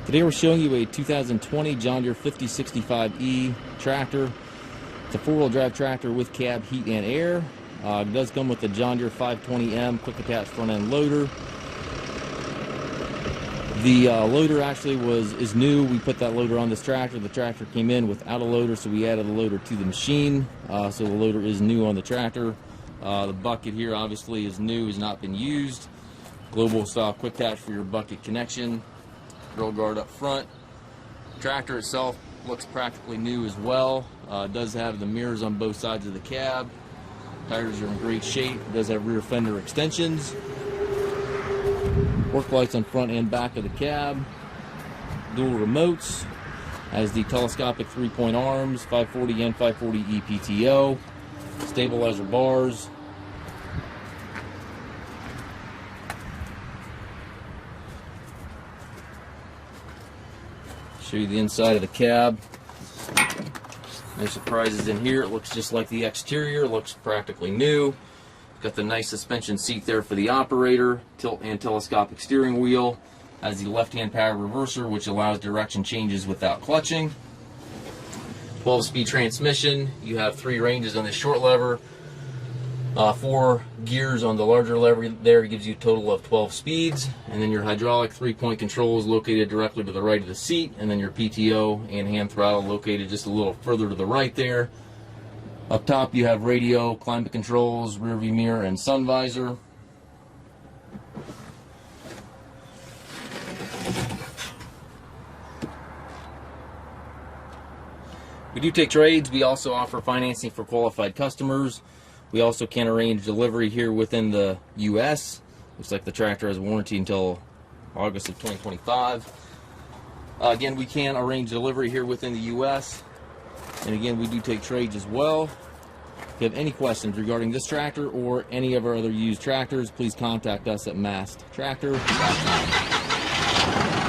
Today we're showing you a 2020 John Deere 5065E tractor. It's a four-wheel drive tractor with cab, heat, and air. It does come with the John Deere 520M quick attach front end loader. The loader actually is new. We put that loader on this tractor. The tractor came in without a loader, so we added a loader to the machine. So the loader is new on the tractor. The bucket here obviously is new, has not been used. Global style quick attach for your bucket connection. Grill guard up front. Tractor itself looks practically new as well. It does have the mirrors on both sides of the cab. Tires are in great shape. It does have rear fender extensions. Work lights on front and back of the cab. Dual remotes. Has the telescopic 3-point arms, 540 and 540E PTO. Stabilizer bars. Show you the inside of the cab. No surprises in here. It looks just like the exterior. It looks practically new. Got the nice suspension seat there for the operator. Tilt and telescopic steering wheel. Has the left-hand power reverser, which allows direction changes without clutching. 12-speed transmission. You have 3 ranges on the short lever. 4 gears on the larger lever there gives you a total of 12 speeds, and then your hydraulic 3-point controls located directly to the right of the seat, and then your PTO and hand throttle located just a little further to the right there. Up top you have radio, climate controls, rear view mirror, and sun visor. We do take trades. We also offer financing for qualified customers. We also can arrange delivery here within the U.S. Looks like the tractor has warranty until August of 2025. Again, we can arrange delivery here within the U.S. And again, we do take trades as well. If you have any questions regarding this tractor or any of our other used tractors, please contact us at massedtractor.com.